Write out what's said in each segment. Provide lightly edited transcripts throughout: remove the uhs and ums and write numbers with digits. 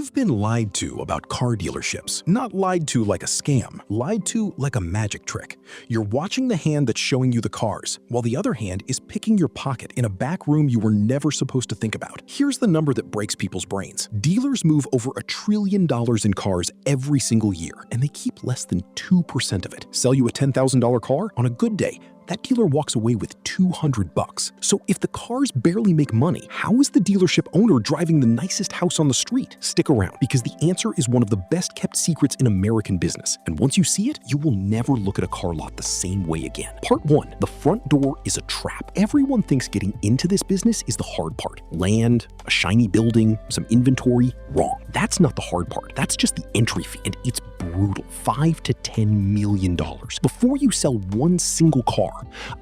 You've been lied to about car dealerships. Not lied to like a scam, lied to like a magic trick. You're watching the hand that's showing you the cars, while the other hand is picking your pocket in a back room you were never supposed to think about. Here's the number that breaks people's brains. Dealers move over $1 trillion in cars every single year, and they keep less than 2% of it. Sell you a $10,000 car? On a good day, that dealer walks away with $200. So if the cars barely make money, how is the dealership owner driving the nicest house on the street? Stick around, because the answer is one of the best kept secrets in American business. And once you see it, you will never look at a car lot the same way again. Part 1, the front door is a trap. Everyone thinks getting into this business is the hard part. Land, a shiny building, some inventory. Wrong. That's not the hard part. That's just the entry fee, and it's brutal. $5 to $10 million. Before you sell one single car,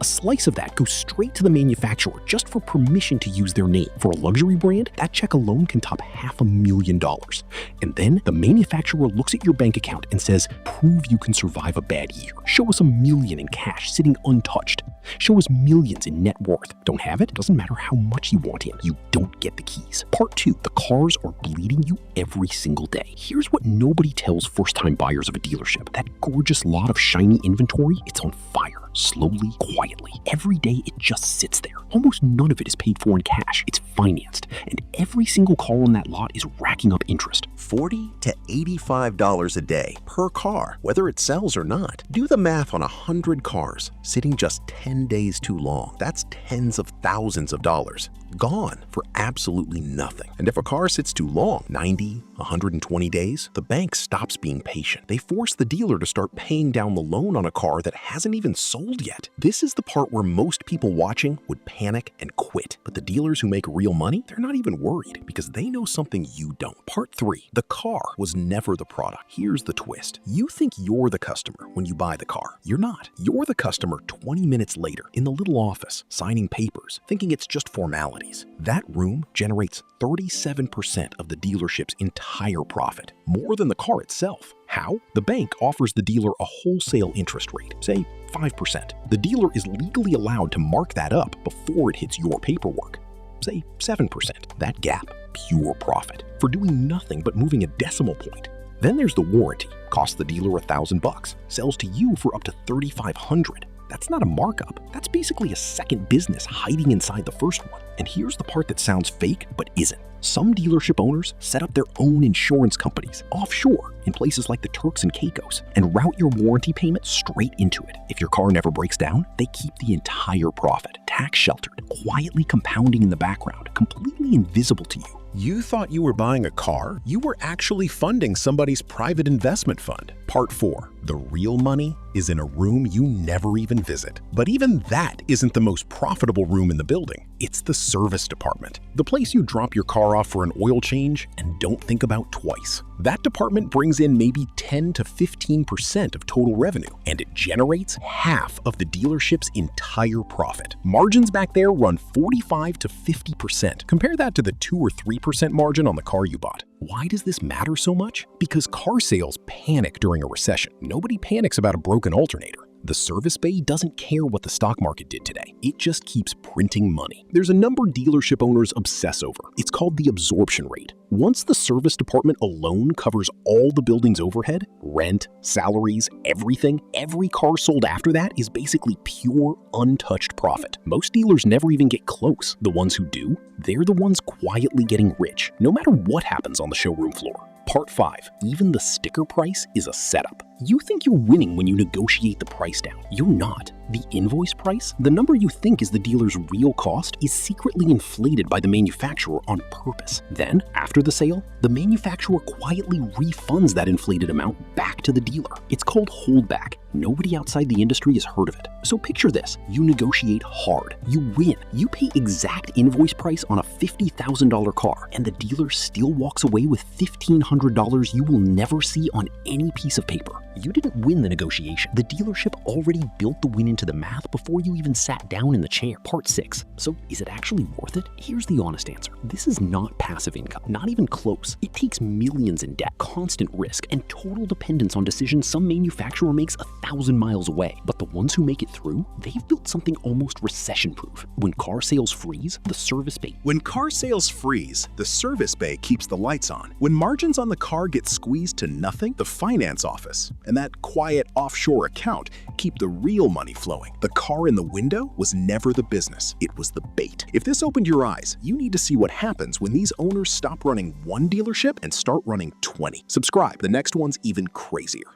a slice of that goes straight to the manufacturer just for permission to use their name. For a luxury brand, that check alone can top $500,000. And then the manufacturer looks at your bank account and says, prove you can survive a bad year. Show us $1 million in cash sitting untouched. Show us millions in net worth. Don't have it? Doesn't matter how much you want in. You don't get the keys. Part 2, the cars are bleeding you every single day. Here's what nobody tells first-time buyers of a dealership. That gorgeous lot of shiny inventory, it's on fire. Slowly, quietly. Every day it just sits there. Almost none of it is paid for in cash. It's financed. And every single car on that lot is racking up interest. $40 to $85 a day per car, whether it sells or not. Do the math on 100 cars, sitting just 10 days too long. That's tens of thousands of dollars. Gone for absolutely nothing. And if a car sits too long, 90, 120 days, the bank stops being patient. They force the dealer to start paying down the loan on a car that hasn't even sold yet. This is the part where most people watching would panic and quit. But the dealers who make real money, they're not even worried because they know something you don't. Part 3, the car was never the product. Here's the twist. You think you're the customer when you buy the car. You're not. You're the customer 20 minutes later in the little office, signing papers, thinking it's just formality. That room generates 37% of the dealership's entire profit, more than the car itself. How? The bank offers the dealer a wholesale interest rate, say 5%. The dealer is legally allowed to mark that up before it hits your paperwork, say 7%. That gap, pure profit, for doing nothing but moving a decimal point. Then there's the warranty, costs the dealer $1,000, sells to you for up to $3,500. That's not a markup. That's basically a second business hiding inside the first one. And here's the part that sounds fake but isn't. Some dealership owners set up their own insurance companies offshore in places like the Turks and Caicos and route your warranty payment straight into it. If your car never breaks down, they keep the entire profit, tax sheltered, quietly compounding in the background, completely invisible to you. You thought you were buying a car? You were actually funding somebody's private investment fund. Part 4, the real money is in a room you never even visit. But even that isn't the most profitable room in the building. It's the service department, the place you drop your car off for an oil change and don't think about twice. That department brings in maybe 10 to 15% of total revenue, and it generates half of the dealership's entire profit. Margins back there run 45 to 50%. Compare that to the 2 or 3% margin on the car you bought. Why does this matter so much? Because car sales panic during a recession. Nobody panics about a broken alternator. The service bay doesn't care what the stock market did today. It just keeps printing money. There's a number dealership owners obsess over. It's called the absorption rate. Once the service department alone covers all the building's overhead, rent, salaries, everything, every car sold after that is basically pure, untouched profit. Most dealers never even get close. The ones who do, they're the ones quietly getting rich, no matter what happens on the showroom floor. Part 5, even the sticker price is a setup. You think you're winning when you negotiate the price down. You're not. The invoice price, the number you think is the dealer's real cost, is secretly inflated by the manufacturer on purpose. Then, after the sale, the manufacturer quietly refunds that inflated amount back to the dealer. It's called holdback. Nobody outside the industry has heard of it. So picture this. You negotiate hard. You win. You pay exact invoice price on a $50,000 car, and the dealer still walks away with $1,500 you will never see on any piece of paper. You didn't win the negotiation. The dealership already built the win into the math before you even sat down in the chair. Part 6. So is it actually worth it? Here's the honest answer. This is not passive income, not even close. It takes millions in debt, constant risk, and total dependence on decisions some manufacturer makes 1,000 miles away. But the ones who make it through, they've built something almost recession-proof. When car sales freeze, the service bay. When car sales freeze, the service bay keeps the lights on. When margins on the car get squeezed to nothing, the finance office and that quiet offshore account keep the real money flowing. The car in the window was never the business, it was the bait. If this opened your eyes, you need to see what happens when these owners stop running one dealership and start running 20. Subscribe, the next one's even crazier.